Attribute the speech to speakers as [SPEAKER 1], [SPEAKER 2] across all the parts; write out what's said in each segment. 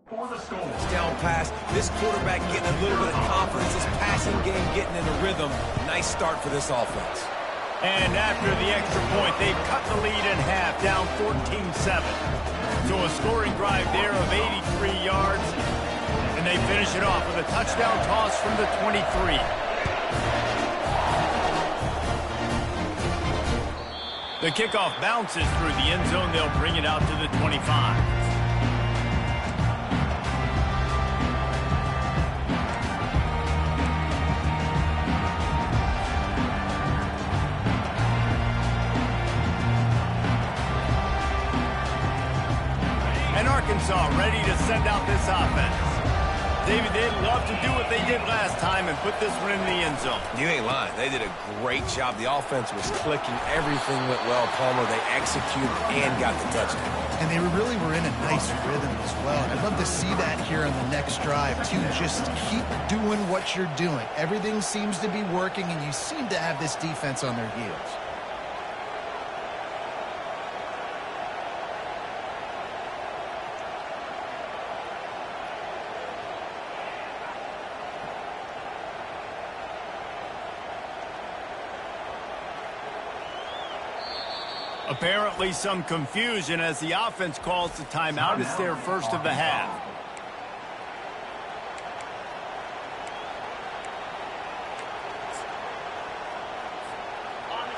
[SPEAKER 1] It's down pass. This quarterback getting a little bit of confidence. This passing game getting in a rhythm. Nice start for this offense.
[SPEAKER 2] And after the extra point, they've cut the lead in half, down 14-7. So a scoring drive there of 83 yards. And they finish it off with a touchdown toss from the 23. The kickoff bounces through the end zone. They'll bring it out to the 25. And Arkansas ready to send out this offense. David, they'd love to do what they did last time and put this one in the end zone.
[SPEAKER 1] You ain't lying. They did a great job. The offense was clicking. Everything went well, Palmer. They executed and got the touchdown.
[SPEAKER 3] And they really were in a nice rhythm as well. I'd love to see that here on the next drive, too. Just keep doing what you're doing. Everything seems to be working, and you seem to have this defense on their heels.
[SPEAKER 2] Apparently some confusion as the offense calls the timeout. It's their first of the half.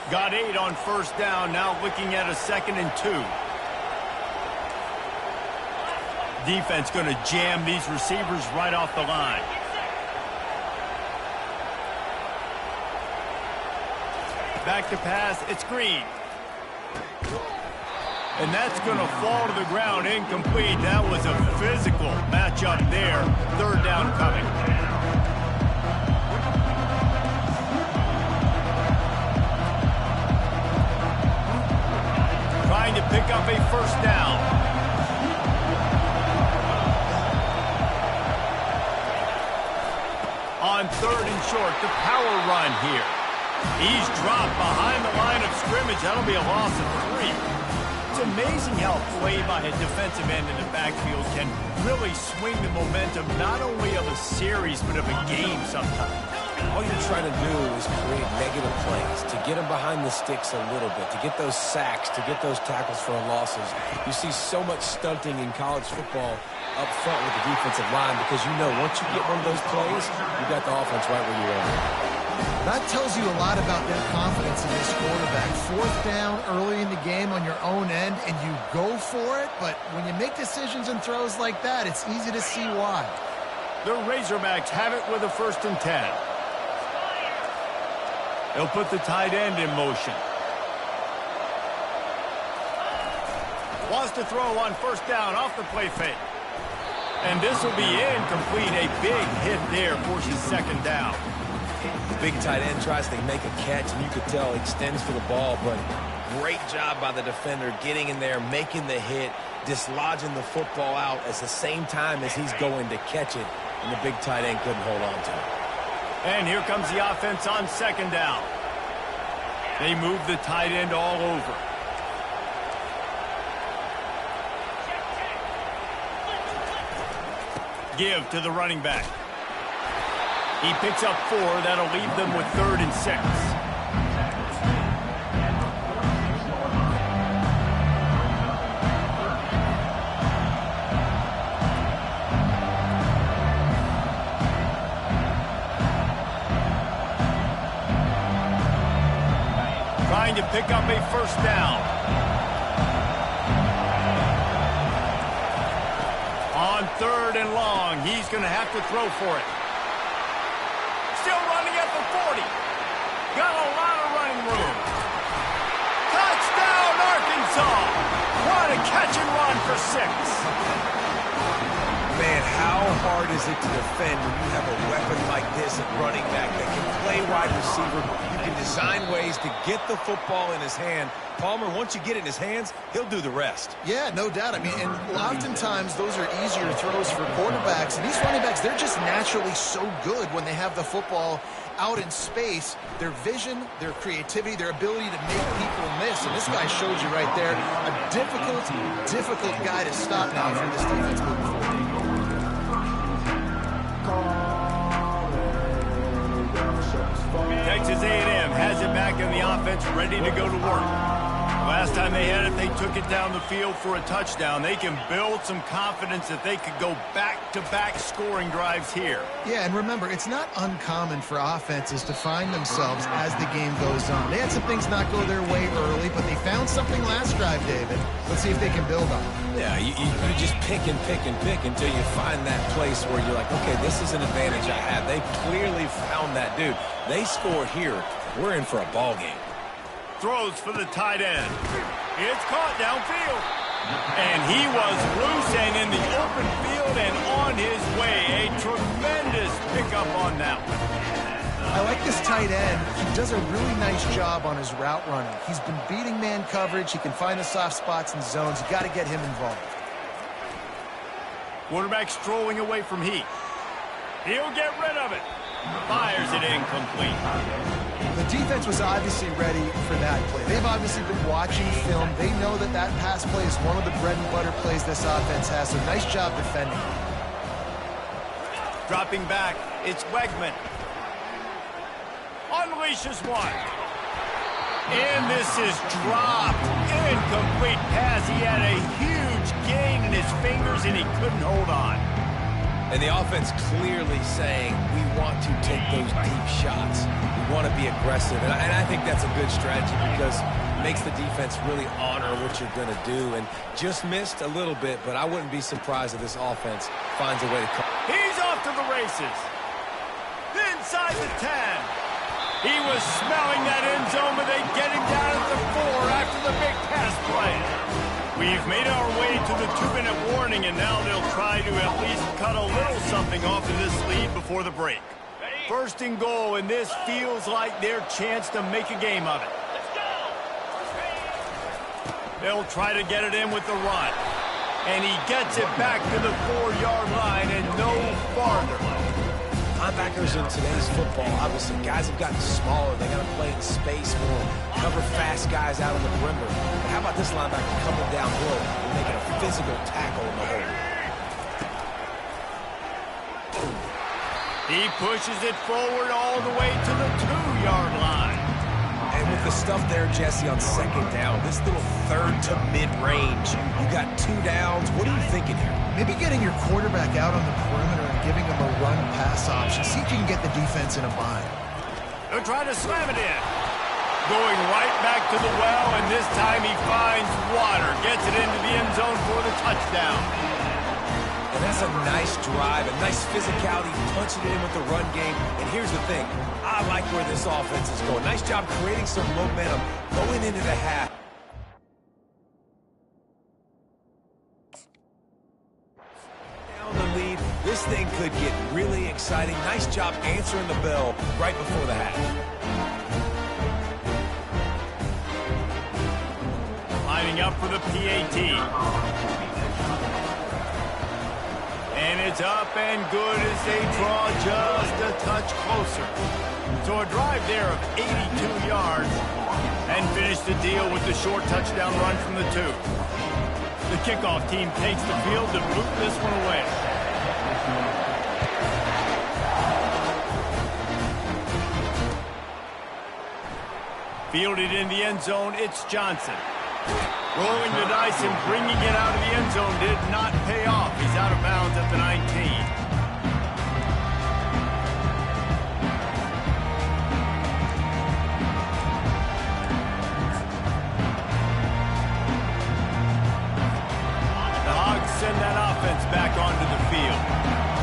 [SPEAKER 2] Got 8 on first down, now looking at a 2nd and 2. Defense going to jam these receivers right off the line. Back to pass, it's Green. And that's going to fall to the ground incomplete. That was a physical matchup there. 3rd down coming. Trying to pick up a first down. On 3rd and short, the power run here. He's dropped behind the line of scrimmage. That'll be a loss of 3. It's amazing how play by a defensive end in the backfield can really swing the momentum not only of a series but of a game sometimes.
[SPEAKER 1] All you're trying to do is create negative plays, to get them behind the sticks a little bit, to get those sacks, to get those tackles for losses. You see so much stunting in college football up front with the defensive line because you know once you get one of those plays, you got the offense right where you are.
[SPEAKER 3] That tells you a lot about their confidence in this quarterback. 4th down early in the game on your own end, and you go for it. But when you make decisions and throws like that, it's easy to see why.
[SPEAKER 2] The Razorbacks have it with a 1st and 10. They'll put the tight end in motion. Wants to throw on 1st down off the play fake. And this will be incomplete. A big hit there forces 2nd down.
[SPEAKER 1] The big tight end tries to make a catch, and you could tell he extends for the ball, but great job by the defender getting in there, making the hit, dislodging the football out at the same time as he's going to catch it, and the big tight end couldn't hold on to it.
[SPEAKER 2] And here comes the offense on 2nd down. They move the tight end all over. Give to the running back. He picks up 4. That'll leave them with 3rd and 6. Trying to pick up a 1st down. On 3rd and long, he's going to have to throw for it. Still running at the 40. Got a lot of running room. Touchdown, Arkansas. What a catch and run for 6.
[SPEAKER 1] Man, how hard is it to defend when you have a weapon like this at running back that can play wide receiver? You can design ways to get the football in his hand. Palmer, once you get it in his hands, he'll do the rest.
[SPEAKER 3] Yeah, no doubt. I mean, and oftentimes those are easier throws for quarterbacks. And these running backs, they're just naturally so good when they have the football out in space. Their vision, their creativity, their ability to make people miss. And this guy showed you right there, a difficult guy to stop now for this defense moving forward.
[SPEAKER 2] and the offense ready to go to work. Last time they had it, they took it down the field for a touchdown. They can build some confidence that they could go back-to-back scoring drives here.
[SPEAKER 3] Yeah, and remember, it's not uncommon for offenses to find themselves as the game goes on. They had some things not go their way early, but they found something last drive, David. Let's see if they can build on it.
[SPEAKER 1] Yeah, you just pick and pick and pick until you find that place where you're like, okay, this is an advantage I have. They clearly found that, dude. They score here. We're in for a ball game.
[SPEAKER 2] Throws for the tight end. It's caught downfield. And he was loose and in the open field and on his way. A tremendous pickup on that one.
[SPEAKER 3] I like this tight end. He does a really nice job on his route running. He's been beating man coverage. He can find the soft spots and zones. You got to get him involved.
[SPEAKER 2] Quarterback strolling away from Heath. He'll get rid of it. Fires it incomplete.
[SPEAKER 3] The defense was obviously ready for that play. They've obviously been watching film. They know that that pass play is one of the bread and butter plays this offense has, so nice job defending.
[SPEAKER 2] Dropping back, it's Wegman. Unleashes one. And this is dropped. Incomplete pass. He had a huge gain in his fingers, and he couldn't hold on.
[SPEAKER 1] And the offense clearly saying, we want to take those deep shots. We want to be aggressive. And I think that's a good strategy because it makes the defense really honor what you're going to do. And just missed a little bit, but I wouldn't be surprised if this offense finds a way to come.
[SPEAKER 2] He's off to the races. Inside the 10. He was smelling that end zone, but they get him down at the 4 after the big pass play. We've made our way to the 2-minute warning, and now they'll try to at least cut a little something off of this lead before the break. First and goal, and this feels like their chance to make a game of it. They'll try to get it in with the run. And he gets it back to the 4-yard line and no farther.
[SPEAKER 1] Linebackers in today's football, obviously, guys have gotten smaller. They got to play in space more, cover fast guys out on the perimeter. But how about this linebacker coming downhill and making a physical tackle in the hole?
[SPEAKER 2] He pushes it forward all the way to the 2-yard line.
[SPEAKER 1] And with the stuff there, Jesse, on second down, this little third to mid-range, you got 2 downs. What are you thinking here?
[SPEAKER 3] Maybe getting your quarterback out on the perimeter and giving him a run-pass option. See if you can get the defense in a bind.
[SPEAKER 2] They'll try to slam it in. Going right back to the well, and this time he finds water. Gets it into the end zone for the touchdown.
[SPEAKER 1] And that's a nice drive, a nice physicality, punching it in with the run game. And here's the thing. I like where this offense is going. Nice job creating some momentum going into the half. Down the lead, this thing could get really exciting. Nice job answering the bell right before the half.
[SPEAKER 2] Lining up for the PAT. And it's up and good as they draw just a touch closer. So a drive there of 82 yards and finish the deal with the short touchdown run from the 2. The kickoff team takes the field to boot this one away. Fielded in the end zone, it's Johnson. Rolling the dice and bringing it out of the end zone did not pay off. He's out of bounds at the 19. The Hogs send that offense back onto the field.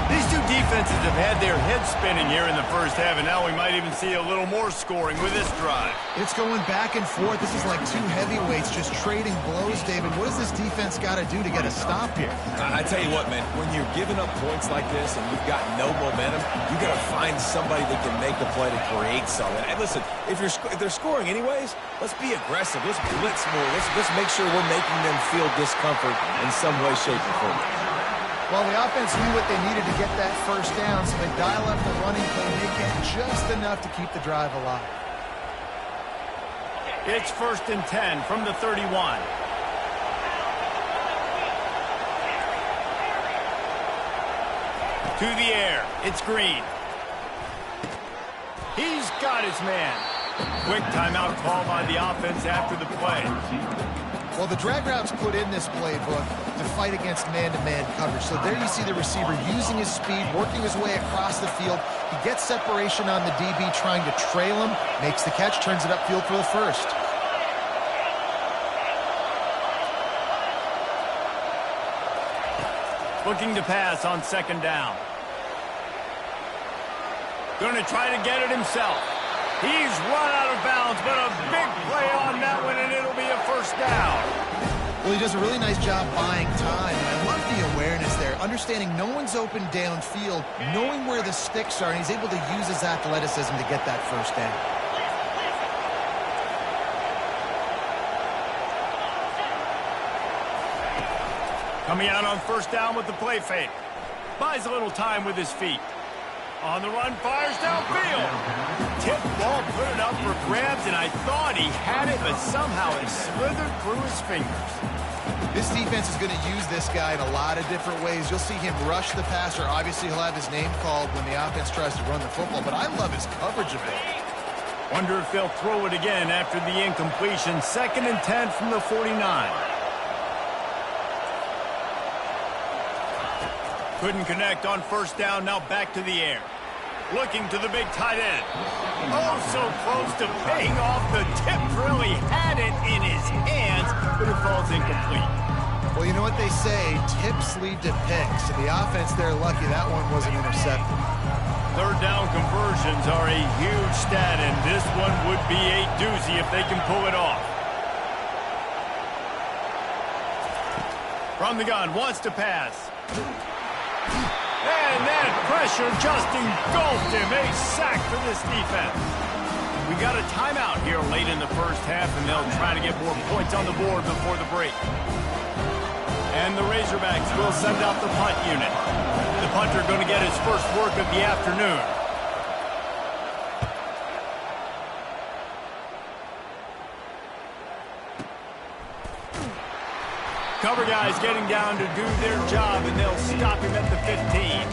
[SPEAKER 2] These two defenses have had their heads spinning here in the first half, and now we might even see a little more scoring with this drive.
[SPEAKER 3] It's going back and forth. This is like two heavyweights just trading blows, David. What does this defense got to do to get a stop here?
[SPEAKER 1] I tell you what, man, when you're giving up points like this and you've got no momentum, you got to find somebody that can make the play to create something. And listen, if they're scoring anyways, let's be aggressive. Let's blitz more. Let's make sure we're making them feel discomfort in some way, shape, or form.
[SPEAKER 3] Well, the offense knew what they needed to get that first down, so they dial up the running play and they get just enough to keep the drive alive.
[SPEAKER 2] It's 1st and 10 from the 31. To the air, it's Green. He's got his man. Quick timeout call by the offense after the play.
[SPEAKER 3] Well, the drag route's put in this playbook to fight against man-to-man coverage. So there you see the receiver using his speed, working his way across the field. He gets separation on the DB, trying to trail him, makes the catch, turns it upfield for the first.
[SPEAKER 2] Looking to pass on second down. Going to try to get it himself. He's run out of bounds, but a big play on that one, and it'll be a first down.
[SPEAKER 3] Well, he does a really nice job buying time, and I love the awareness there, understanding no one's open downfield, knowing where the sticks are, and he's able to use his athleticism to get that first down.
[SPEAKER 2] Coming out on first down with the play fake. Buys a little time with his feet. On the run, fires downfield. Tip ball, put it up for grabs, and I thought he had it, but somehow it slithered through his fingers.
[SPEAKER 3] This defense is going to use this guy in a lot of different ways. You'll see him rush the passer. Obviously, he'll have his name called when the offense tries to run the football, but I love his coverage of it.
[SPEAKER 2] Wonder if they'll throw it again after the incompletion. 2nd and 10 from the 49. Couldn't connect on first down, now back to the air. Looking to the big tight end. Oh, so close to paying off the tip. Really had it in his hands, but it falls incomplete.
[SPEAKER 3] Well, you know what they say, tips lead to picks. And the offense, they're lucky that one wasn't intercepted.
[SPEAKER 2] Third down conversions are a huge stat, and this one would be a doozy if they can pull it off. From the gun, wants to pass. And that pressure just engulfed him. A sack for this defense. We got a timeout here late in the first half, and they'll try to get more points on the board before the break. And the Razorbacks will send out the punt unit. The punter going to get his first work of the afternoon. Cover guys getting down to do their job, and they'll stop him at the 15.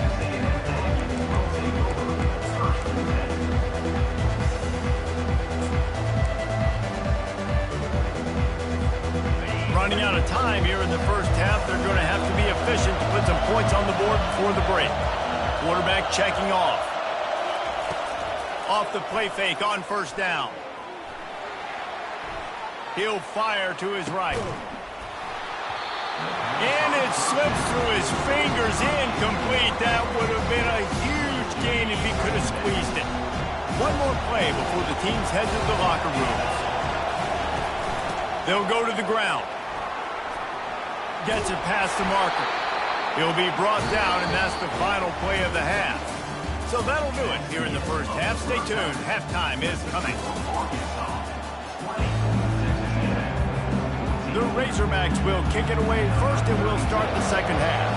[SPEAKER 2] Running out of time here in the first half. They're going to have to be efficient to put some points on the board before the break. Quarterback checking off. Off the play fake on first down. He'll fire to his right. And it slips through his fingers, incomplete. That would have been a huge gain if he could have squeezed it. One more play before the teams head to the locker rooms. They'll go to the ground. Gets it past the marker. He'll be brought down, and that's the final play of the half. So that'll do it here in the first half. Stay tuned. Halftime is coming. The Razorbacks will kick it away first, and we'll start the second half.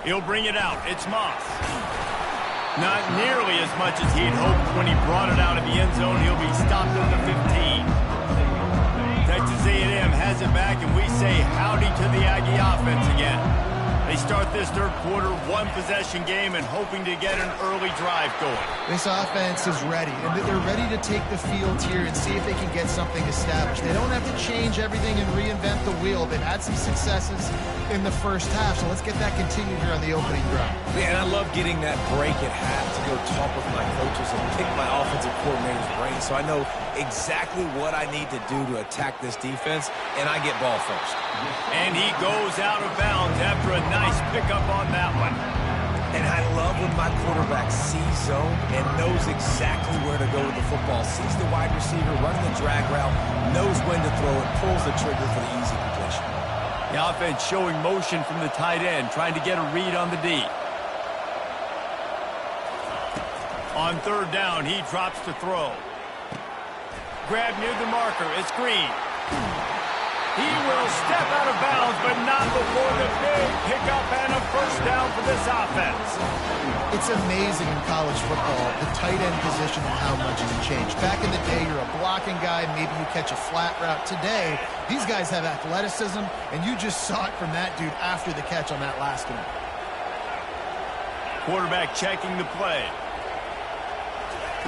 [SPEAKER 2] He'll bring it out. It's Moss. Not nearly as much as he'd hoped when he brought it out of the end zone. He'll be stopped at the 15. Texas A&M has it back, and we say howdy to the Aggie offense again. They start this third quarter, one-possession game, and hoping to get an early drive going.
[SPEAKER 3] This offense is ready, and they're ready to take the field here and see if they can get something established. They don't have to change everything and reinvent the wheel. They've had some successes in the first half, so let's get that continued here on the opening drive.
[SPEAKER 1] Yeah, and I love getting that break at half to go talk with my coaches and pick my offensive coordinator's brain, so I know exactly what I need to do to attack this defense, and I get ball first.
[SPEAKER 2] And he goes out of bounds after a nice pickup on that one.
[SPEAKER 1] And I love when my quarterback sees zone and knows exactly where to go with the football, sees the wide receiver running the drag route, knows when to throw it, pulls the trigger for the easy completion.
[SPEAKER 2] The offense showing motion from the tight end, trying to get a read on the D. On third down, he drops to throw. Grab near the marker. It's Green. He will step out of bounds, but not before the big pickup and a first down for this offense.
[SPEAKER 3] It's amazing in college football, the tight end position and how much has changed. Back in the day, you're a blocking guy, maybe you catch a flat route. Today, these guys have athleticism, and you just saw it from that dude after the catch on that last one.
[SPEAKER 2] Quarterback checking the play.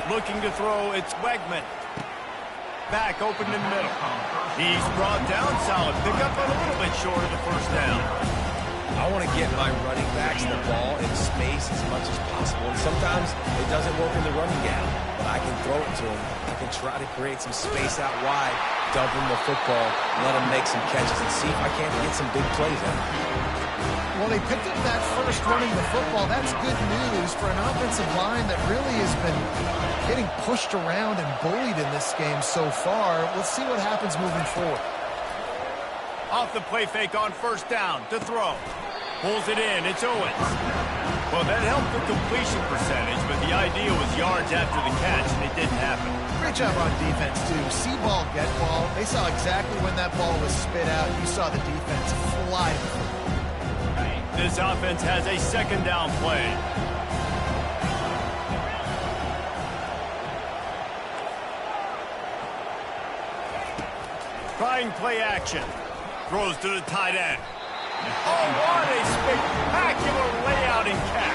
[SPEAKER 2] Looking to throw, it's Wegman. Back open in the middle. He's brought down solid. Pick up a little bit short of the first down.
[SPEAKER 1] I want to get my running backs the ball in space as much as possible. And sometimes it doesn't work in the running game, but I can throw it to them. I can try to create some space out wide, dump them the football, let them make some catches, and see if I can't get some big plays out of them.
[SPEAKER 3] Well, they picked up that first running the football. That's good news for an offensive line that really has been getting pushed around and bullied in this game so far. Let's see what happens moving forward.
[SPEAKER 2] Off the play fake on first down to throw. Pulls it in. It's Owens. Well, that helped the completion percentage, but the idea was yards after the catch, and it didn't happen.
[SPEAKER 3] Great job on defense, too. See ball, get ball. They saw exactly when that ball was spit out. You saw the defense fly.
[SPEAKER 2] This offense has a second down play. Trying play action. Throws to the tight end. Oh, what a spectacular layout and catch.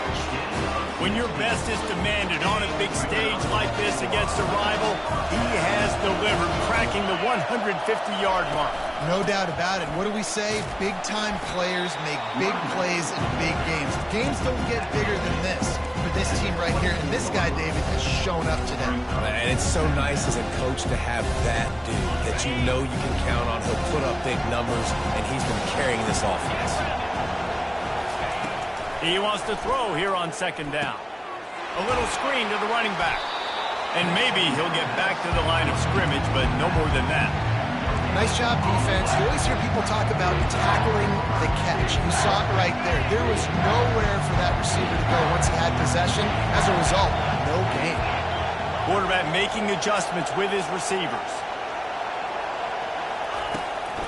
[SPEAKER 2] When your best is demanded on a big stage like this against a rival, he has delivered, cracking the 150-yard mark.
[SPEAKER 3] No doubt about it. What do we say? Big-time players make big plays in big games. Games don't get bigger than this for this team right here. And this guy, David, has shown up today.
[SPEAKER 1] And it's so nice as a coach to have that dude that you know you can count on. He'll put up big numbers, and he's been carrying this offense.
[SPEAKER 2] He wants to throw here on second down. A little screen to the running back. And maybe he'll get back to the line of scrimmage, but no more than that.
[SPEAKER 3] Nice job, defense. You always hear people talk about tackling the catch. You saw it right there. There was nowhere for that receiver to go once he had possession. As a result, no gain.
[SPEAKER 2] Quarterback making adjustments with his receivers.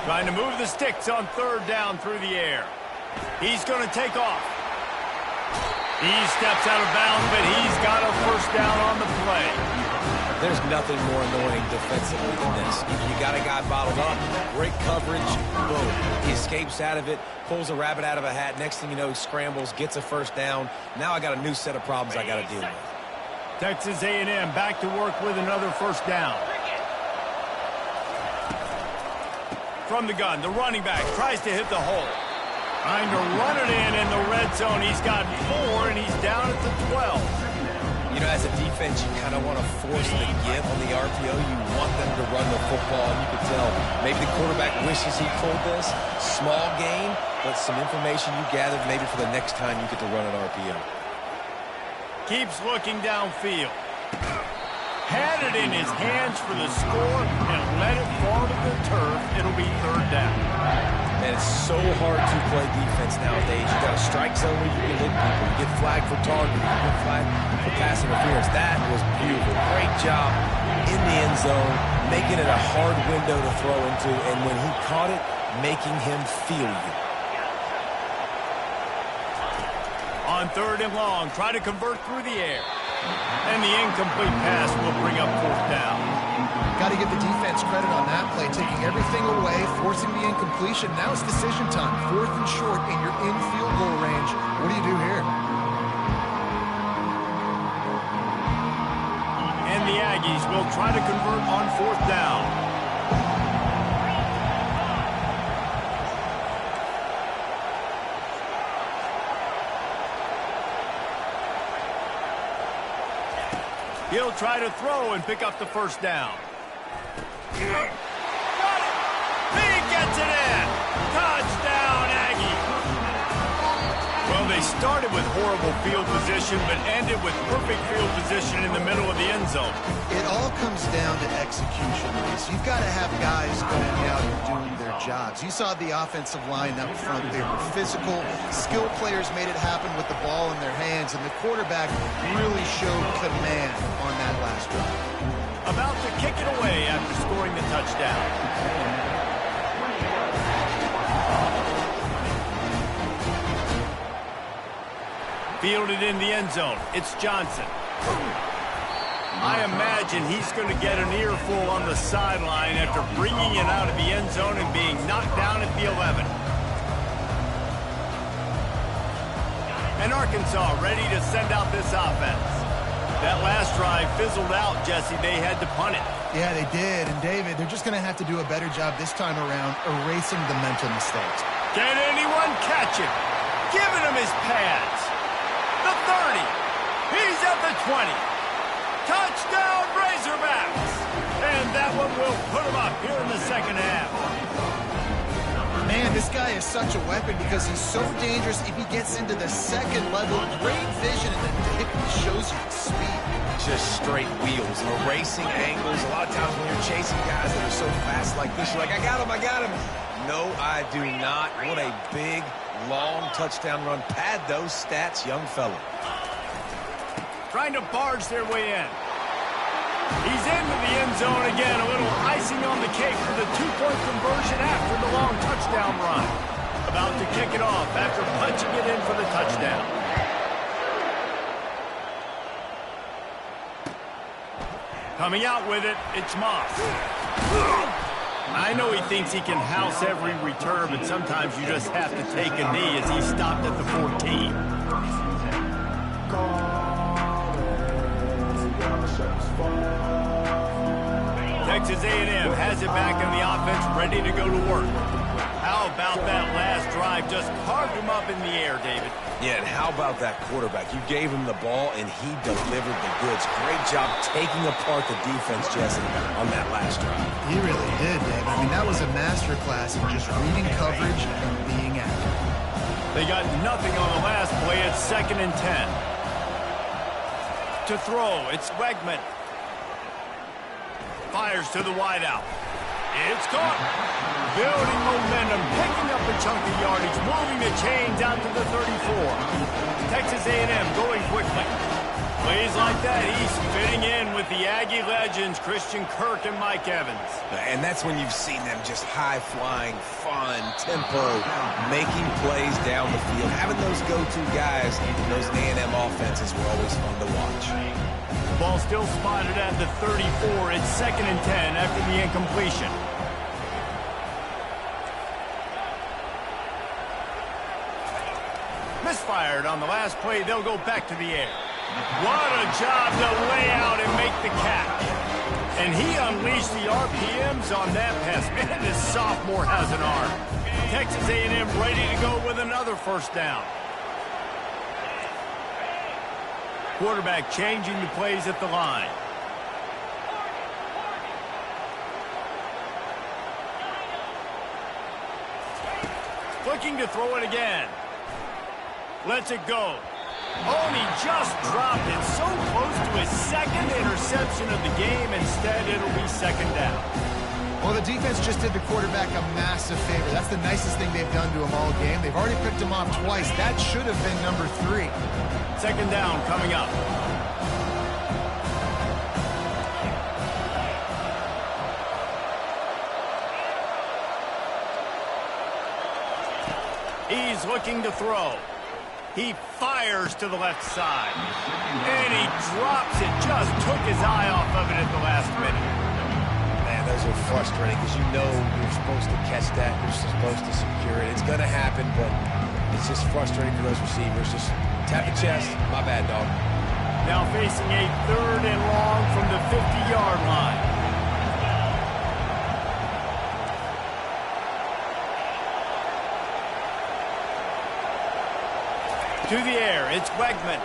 [SPEAKER 2] Trying to move the sticks on third down through the air. He's going to take off. He steps out of bounds, but he's got a first down on the play.
[SPEAKER 1] There's nothing more annoying defensively than this. You got a guy bottled up, great coverage, boom. He escapes out of it, pulls a rabbit out of a hat. Next thing you know, he scrambles, gets a first down. Now I got a new set of problems I got to deal with.
[SPEAKER 2] Texas A&M back to work with another first down. From the gun, the running back tries to hit the hole. Trying to run it in the red zone. He's got 4, and he's down at the 12.
[SPEAKER 1] You know, as a defense, you kind of want to force the give on the RPO. You want them to run the football, and you can tell maybe the quarterback wishes he pulled this. Small gain, but some information you gathered maybe for the next time you get to run an RPO.
[SPEAKER 2] Keeps looking downfield. Had it in his hands for the score and let it fall to the turf. It'll be third down.
[SPEAKER 1] And it's so hard to play defense nowadays. You got a strike zone where you can hit people. You get flagged for targeting. You get flagged for pass interference. That was beautiful. Great job in the end zone, making it a hard window to throw into. And when he caught it, making him feel you.
[SPEAKER 2] On third and long, try to convert through the air. And the incomplete pass will bring up fourth down.
[SPEAKER 3] Got to give the defense credit on that play, taking everything away, forcing the incompletion. Now it's decision time. Fourth and short, and you're in field goal range. What do you do here?
[SPEAKER 2] And the Aggies will try to convert on fourth down. He'll try to throw and pick up the first down. Got it! He gets it in! Touchdown, Aggie! Well, they started with horrible field position, but ended with perfect field position in the middle of the end zone.
[SPEAKER 3] It all comes down to execution, Reese. You've got to have guys going out and doing their jobs. You saw the offensive line up front. They were physical. Skilled players made it happen with the ball in their hands, and the quarterback really showed command on that last drive.
[SPEAKER 2] About to kick it away after scoring the touchdown. Fielded in the end zone. It's Johnson. I imagine he's going to get an earful on the sideline after bringing it out of the end zone and being knocked down at the 11. And Arkansas ready to send out this offense. That last drive fizzled out, Jesse. They had to punt it.
[SPEAKER 3] Yeah, they did. And, David, they're just going to have to do a better job this time around erasing the mental mistakes.
[SPEAKER 2] Can anyone catch him? Giving him his pads. The 30. He's at the 20. Touchdown, Razorbacks. And that one will put him up here in the second half.
[SPEAKER 3] Man, this guy is such a weapon because he's so dangerous if he gets into the second level. Great vision, and then Dick shows you speed.
[SPEAKER 1] Just straight wheels, erasing angles. A lot of times when you're chasing guys that are so fast like this, you're like, I got him, I got him. No, I do not. What a big, long touchdown run. Pad those stats, young fella.
[SPEAKER 2] Trying to barge their way in. He's into the end zone again. A little icing on the cake for the two-point conversion after the long touchdown run. About to kick it off after punching it in for the touchdown. Coming out with it, it's Moss. I know he thinks he can house every return, but sometimes you just have to take a knee as he stopped at the 14. Texas A&M has it back in the offense, ready to go to work. How about that last drive? Just carved him up in the air, David.
[SPEAKER 1] Yeah, and how about that quarterback? You gave him the ball, and he delivered the goods. Great job taking apart the defense, Jesse, on that last drive.
[SPEAKER 3] He really did, Dave. I mean, that was a masterclass in just reading coverage and being accurate.
[SPEAKER 2] They got nothing on the last play. It's 2nd and 10. To throw, it's Wegman. Fires to the wideout. It's caught. Building momentum, picking up a chunk of yardage, moving the chains out to the 34. Texas A&M going quickly. Plays like that, he's fitting in with the Aggie legends, Christian Kirk and Mike Evans.
[SPEAKER 1] And that's when you've seen them just high-flying, fun, tempo, making plays down the field. Having those go-to guys in those A&M offenses were always fun to watch.
[SPEAKER 2] Ball still spotted at the 34. It's 2nd and 10 after the incompletion. Misfired on the last play. They'll go back to the air. What a job to lay out and make the catch. And he unleashed the RPMs on that pass. Man, this sophomore has an arm. Texas A&M ready to go with another first down. Quarterback changing the plays at the line. Looking to throw it again. Lets it go. Oh, and he just dropped it so close to his second interception of the game. Instead, it'll be 2nd down.
[SPEAKER 3] Well, the defense just did the quarterback a massive favor. That's the nicest thing they've done to him all game. They've already picked him off twice. That should have been number 3.
[SPEAKER 2] 2nd down coming up. He's looking to throw. He fires to the left side. And he drops it. Just took his eye off of it at the last minute.
[SPEAKER 1] Man, those are frustrating because you know you're supposed to catch that. You're supposed to secure it. It's going to happen, but it's just frustrating for those receivers. Just tap the chest. My bad, dog.
[SPEAKER 2] Now facing a 3rd and long from the 50-yard line. To the air, it's Wegman.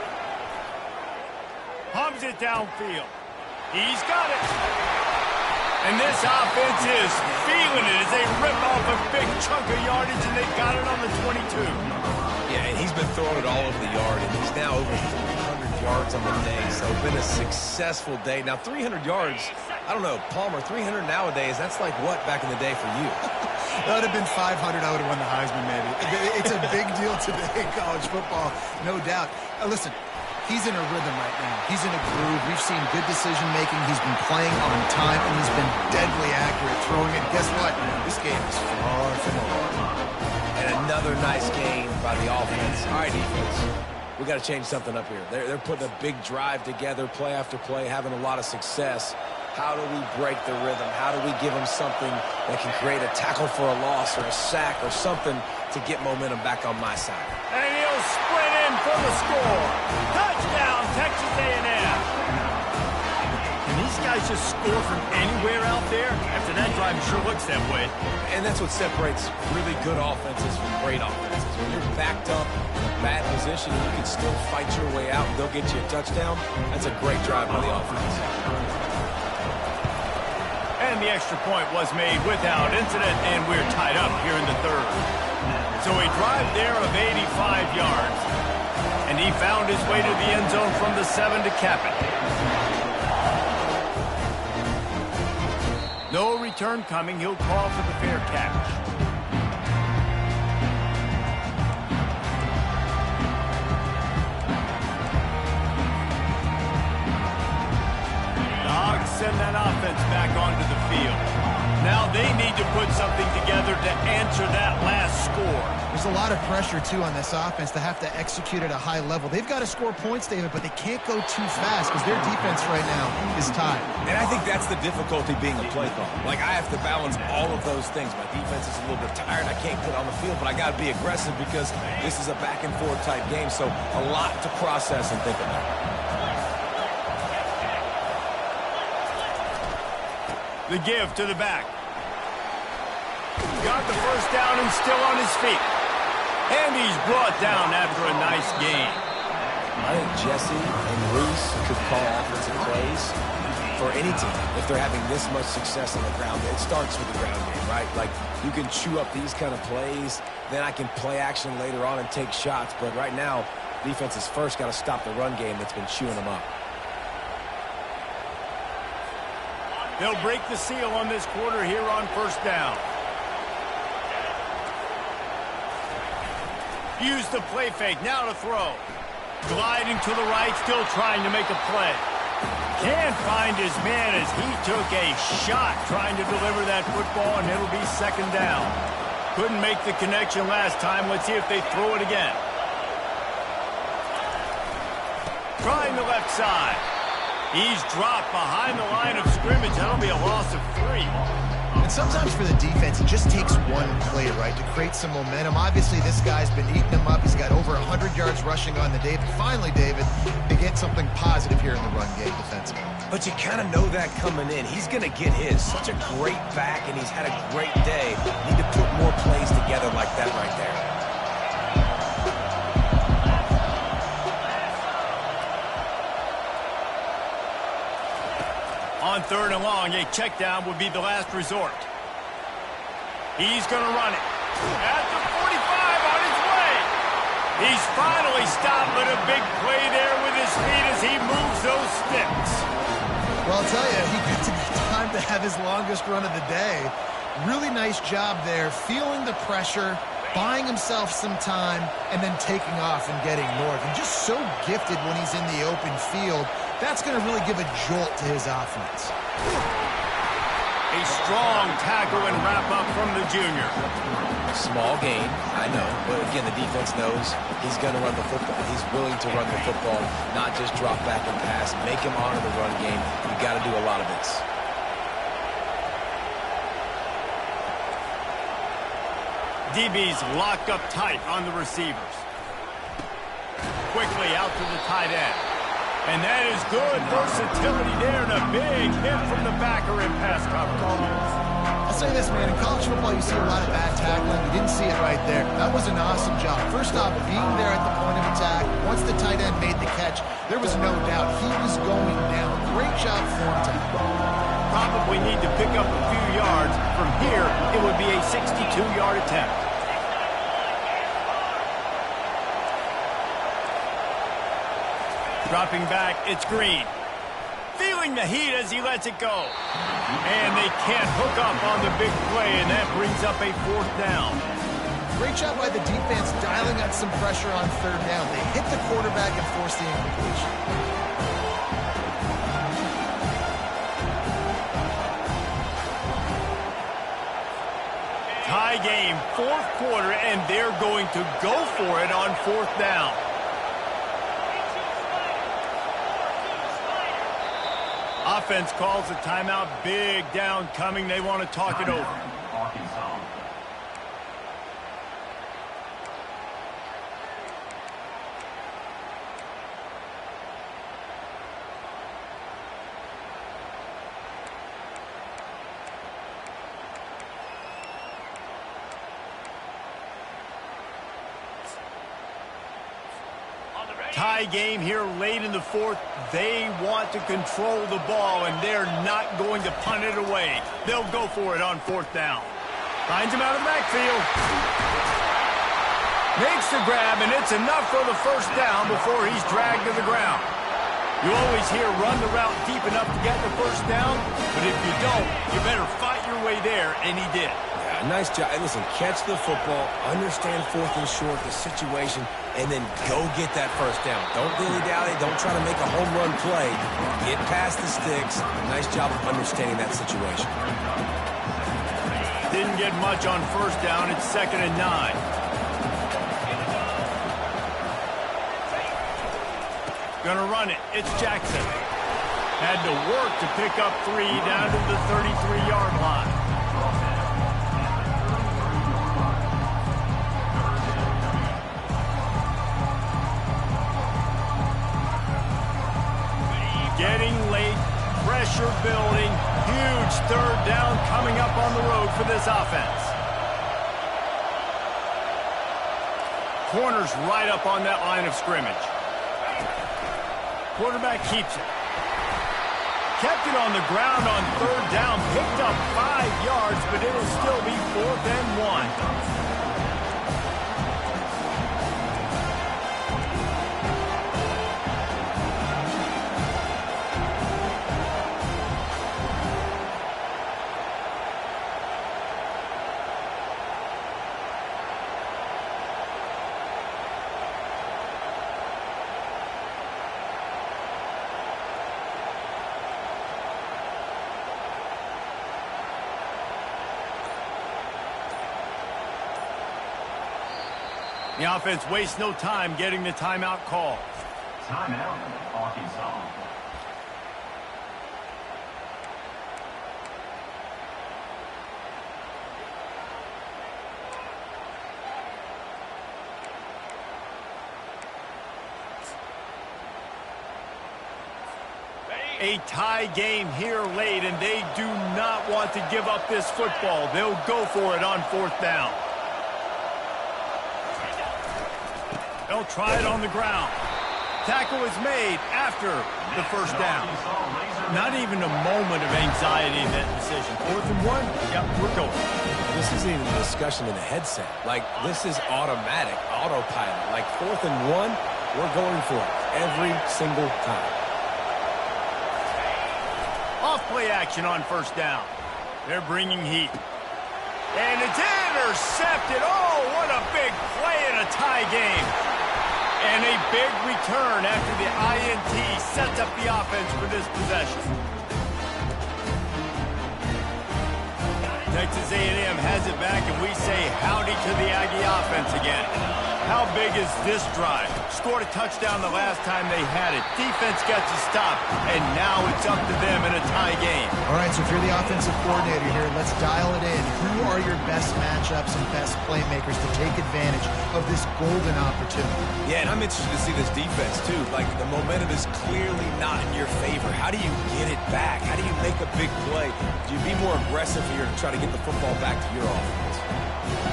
[SPEAKER 2] Pumps it downfield. He's got it. And this offense is feeling it as they rip off a big chunk of yardage, and they've got it on the 22.
[SPEAKER 1] Yeah, and he's been throwing it all over the yard, and he's now over 300 yards on the day. So it's been a successful day. Now, 300 yards, I don't know, Palmer, 300 nowadays, that's like what back in the day for you?
[SPEAKER 3] That would have been 500. I would have won the Heisman, maybe. It's a big deal today in college football, no doubt. Listen, he's in a rhythm right now. He's in a groove. We've seen good decision-making. He's been playing on time, and he's been deadly accurate throwing it. Guess what? This game is far from over.
[SPEAKER 1] And another nice game by the offense. All right, defense, we got to change something up here. They're putting a big drive together, play after play, having a lot of success. How do we break the rhythm? How do we give them something that can create a tackle for a loss or a sack or something to get momentum back on my side?
[SPEAKER 2] And he'll sprint in in for the score. Touchdown, Texas A&M. Can these guys just score from anywhere out there? After that drive, it sure looks that way.
[SPEAKER 1] And that's what separates really good offenses from great offenses. When you're backed up in a bad position, you can still fight your way out and they'll get you a touchdown. That's a great drive by the offense.
[SPEAKER 2] And the extra point was made without incident, and we're tied up here in the third. So a drive there of 85 yards. And he found his way to the end zone from the 7 to cap it. No return coming. He'll call for the fair catch. The Hogs send that offense back onto the field. Now they need to put something together to answer that last score.
[SPEAKER 3] There's a lot of pressure, too, on this offense to have to execute at a high level. They've got to score points, David, but they can't go too fast because their defense right now is tied.
[SPEAKER 1] And I think that's the difficulty being a play caller. Like, I have to balance all of those things. My defense is a little bit tired. I can't get on the field, but I got to be aggressive because this is a back-and-forth type game, so a lot to process and think about.
[SPEAKER 2] The give to the back. Got the first down and still on his feet. And he's brought down after a nice game.
[SPEAKER 1] I think Jesse and Reese could call offensive plays for any team if they're having this much success on the ground. It starts with the ground game, right? Like, you can chew up these kind of plays, then I can play action later on and take shots. But right now, defense has first got to stop the run game that's been chewing them up.
[SPEAKER 2] They'll break the seal on this quarter here on first down. Use the play fake, now to throw. Gliding to the right, still trying to make a play. Can't find his man as he took a shot trying to deliver that football, and it'll be second down. Couldn't make the connection last time. Let's see if they throw it again. Trying the left side. He's dropped behind the line of scrimmage. That'll be a loss of 3.
[SPEAKER 3] And sometimes for the defense, it just takes one play, right, to create some momentum. Obviously, this guy's been eating them up. He's got over 100 yards rushing on the day. But finally, David, they get something positive here in the run game defensively.
[SPEAKER 1] But you kind of know that coming in. He's going to get his. Such a great back, and he's had a great day. Need to put more plays together like that right there.
[SPEAKER 2] On third and long, a check down would be the last resort. He's going to run it. At the 45 on his way. He's finally stopped, but a big play there with his feet as he moves those sticks.
[SPEAKER 3] Well, I'll tell you, he gets a good time to have his longest run of the day. Really nice job there, feeling the pressure, buying himself some time, and then taking off and getting north. And just so gifted when he's in the open field. That's going to really give a jolt to his offense.
[SPEAKER 2] A strong tackle and wrap-up from the junior.
[SPEAKER 1] A small gain, I know. But again, the defense knows he's going to run the football. He's willing to run the football, not just drop back and pass. Make him honor the run game. You got to do a lot of this.
[SPEAKER 2] DB's locked up tight on the receivers. Quickly out to the tight end. And that is good versatility there, and a big hit from the backer in pass coverage.
[SPEAKER 3] I'll say this, man. In college football, you see a lot of bad tackling. You didn't see it right there. That was an awesome job. First off, being there at the point of attack. Once the tight end made the catch, there was no doubt he was going down. Great job for him to
[SPEAKER 2] probably need to pick up a few yards. From here, it would be a 62-yard attempt. Dropping back, it's Green. Feeling the heat as he lets it go. And they can't hook up on the big play, and that brings up a fourth down.
[SPEAKER 3] Great job by the defense dialing up some pressure on third down. They hit the quarterback and forced the incompletion.
[SPEAKER 2] Tie game, fourth quarter, and they're going to go for it on fourth down. Offense calls a timeout. Big down coming. They want to talk it over. Tie game here late in the fourth. They want to control the ball, and they're not going to punt it away. They'll go for it on fourth down. Finds him out of the backfield. Makes the grab, and it's enough for the first down before he's dragged to the ground. You always hear run the route deep enough to get the first down, but if you don't, you better fight your way there, and he did.
[SPEAKER 1] Yeah, nice job. And listen, catch the football, understand fourth and short, the situation, and then go get that first down. Don't dilly-dally. Don't try to make a home run play. Get past the sticks. Nice job of understanding that situation.
[SPEAKER 2] Didn't get much on first down. It's 2nd and 9. Gonna run it. It's Jackson. Had to work to pick up 3 down to the 33-yard line. Getting late, pressure building, huge third down coming up on the road for this offense. Corner's right up on that line of scrimmage. Quarterback keeps it. Kept it on the ground on third down, picked up 5 yards, but it'll still be 4th and 1. The offense wastes no time getting the timeout call.
[SPEAKER 4] Timeout, Arkansas.
[SPEAKER 2] A tie game here late, and they do not want to give up this football. They'll go for it on 4th down. They'll try it on the ground. Tackle is made after the first down. Not even a moment of anxiety in that decision. 4th and 1, yep, we're going.
[SPEAKER 1] This isn't even a discussion in the headset. Like, this is automatic, autopilot. Like, 4th and 1, we're going for it every single time.
[SPEAKER 2] Off play action on first down. They're bringing heat. And it's intercepted. Oh, what a big play in a tie game. And a big return after the INT sets up the offense for this possession. Texas A&M has it back, and we say howdy to the Aggie offense again. How big is this drive? Scored a touchdown the last time they had it. Defense gets a stop, and now it's up to them in a tie game.
[SPEAKER 3] All right, so if you're the offensive coordinator here, let's dial it in. Who are your best matchups and best playmakers to take advantage of this golden opportunity?
[SPEAKER 1] Yeah, and I'm interested to see this defense, too. Like, the momentum is clearly not in your favor. How do you get it back? How do you make a big play? Do you be more aggressive here to try to get the football back to your offense?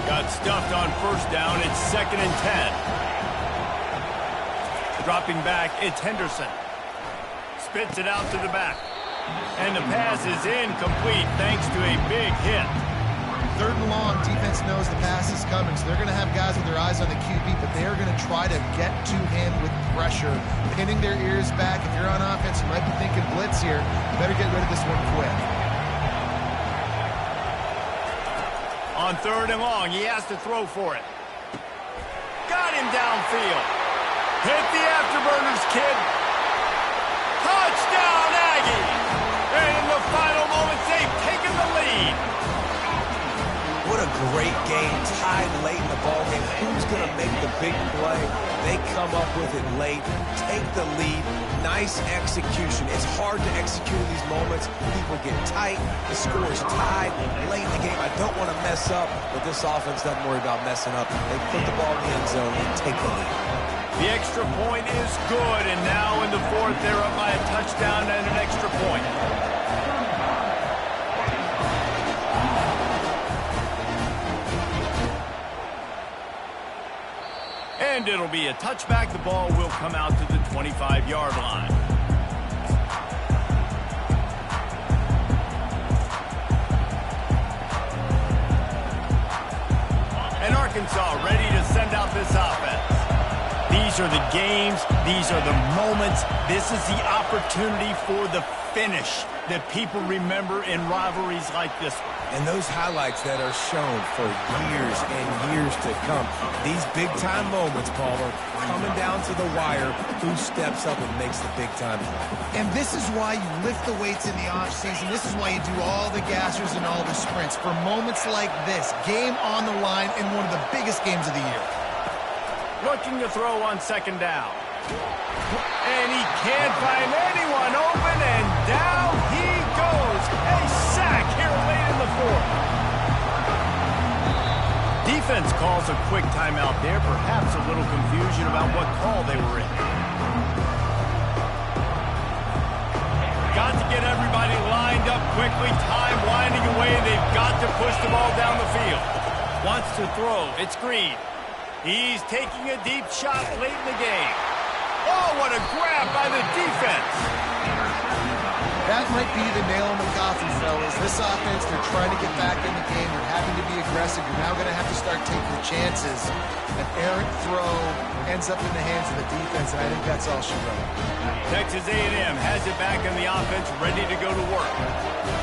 [SPEAKER 2] Got stuffed on first down. It's 2nd and 10. Dropping back, it's Henderson. Spits it out to the back. And the pass is incomplete thanks to a big hit.
[SPEAKER 3] 3rd and long, defense knows the pass is coming, so they're going to have guys with their eyes on the QB, but they are going to try to get to him with pressure, pinning their ears back. If you're on offense, you might be thinking blitz here. You better get rid of this one quick.
[SPEAKER 2] On 3rd and long, he has to throw for it. Got him downfield. Hit the afterburners, kid. Touchdown, Aggie! And in the final moments, they've taken the lead.
[SPEAKER 1] What a great game, tied late in the ballgame. Who's going to make the big play? They come up with it late, take the lead. Nice execution. It's hard to execute in these moments. People get tight. The score is tied late in the game. I don't want to mess up, but this offense doesn't worry about messing up. They put the ball in the end zone and take the lead.
[SPEAKER 2] The extra point is good, and now in the fourth, they're up by a touchdown and an extra point. And it'll be a touchback. The ball will come out to the 25-yard line. And Arkansas ready to send out this offense. These are the games. These are the moments. This is the opportunity for the finish that people remember in rivalries like this one.
[SPEAKER 1] And those highlights that are shown for years and years to come. These big-time moments, Palmer, coming down to the wire, who steps up and makes the big-time play.
[SPEAKER 3] And this is why you lift the weights in the offseason. This is why you do all the gassers and all the sprints. For moments like this, game on the line in one of the biggest games of the year.
[SPEAKER 2] Looking to throw on second down. And he can't find anyone open, and down he goes. A sack here late in the fourth. Defense calls a quick timeout there, perhaps a little confusion about what call they were in. Got to get everybody lined up quickly, time winding away. They've got to push the ball down the field. Wants to throw, it's Green. He's taking a deep shot late in the game. Oh, what a grab by the defense.
[SPEAKER 3] That might be the nail in the coffin, fellas. This offense, they're trying to get back in the game. They're having to be aggressive. You're now going to have to start taking the chances. An errant throw ends up in the hands of the defense, and I think that's all she wrote.
[SPEAKER 2] Texas A&M has it back in the offense, ready to go to work.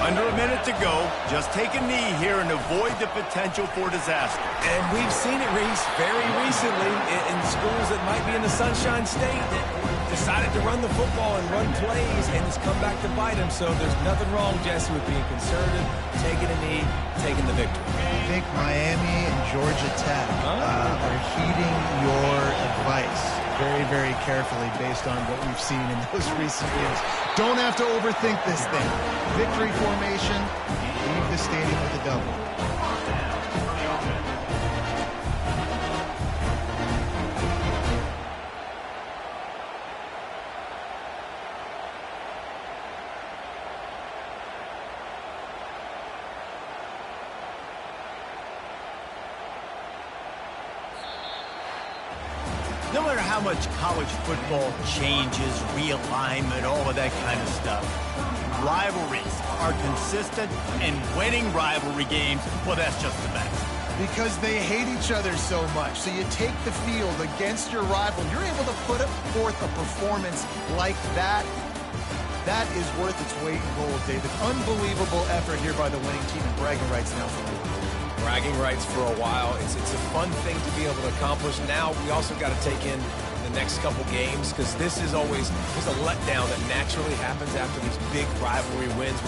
[SPEAKER 2] Under a minute to go. Just take a knee here and avoid the potential for disaster.
[SPEAKER 1] And we've seen it, Reese, very recently in schools that might be in the Sunshine State that decided to run the football and run plays, and it's come back to bite them. So there's nothing wrong, Jesse, with being conservative, taking a knee, taking the victory.
[SPEAKER 3] I think Miami and Georgia Tech are heeding your advice very, very carefully based on what we've seen in those recent years. Don't have to overthink this thing. Victory formation, leave the stadium with a double.
[SPEAKER 2] No matter how much college football changes, realignment, all of that kind of stuff, rivalries are consistent, and winning rivalry games, well, that's just the best.
[SPEAKER 3] Because they hate each other so much. So you take the field against your rival. You're able to put forth a performance like that. That is worth its weight in gold, David. Unbelievable effort here by the winning team, and bragging rights now for me.
[SPEAKER 1] Bragging rights for a while. It's a fun thing to be able to accomplish. Now we also got to take in the next couple games, because this is always, there's a letdown that naturally happens after these big rivalry wins.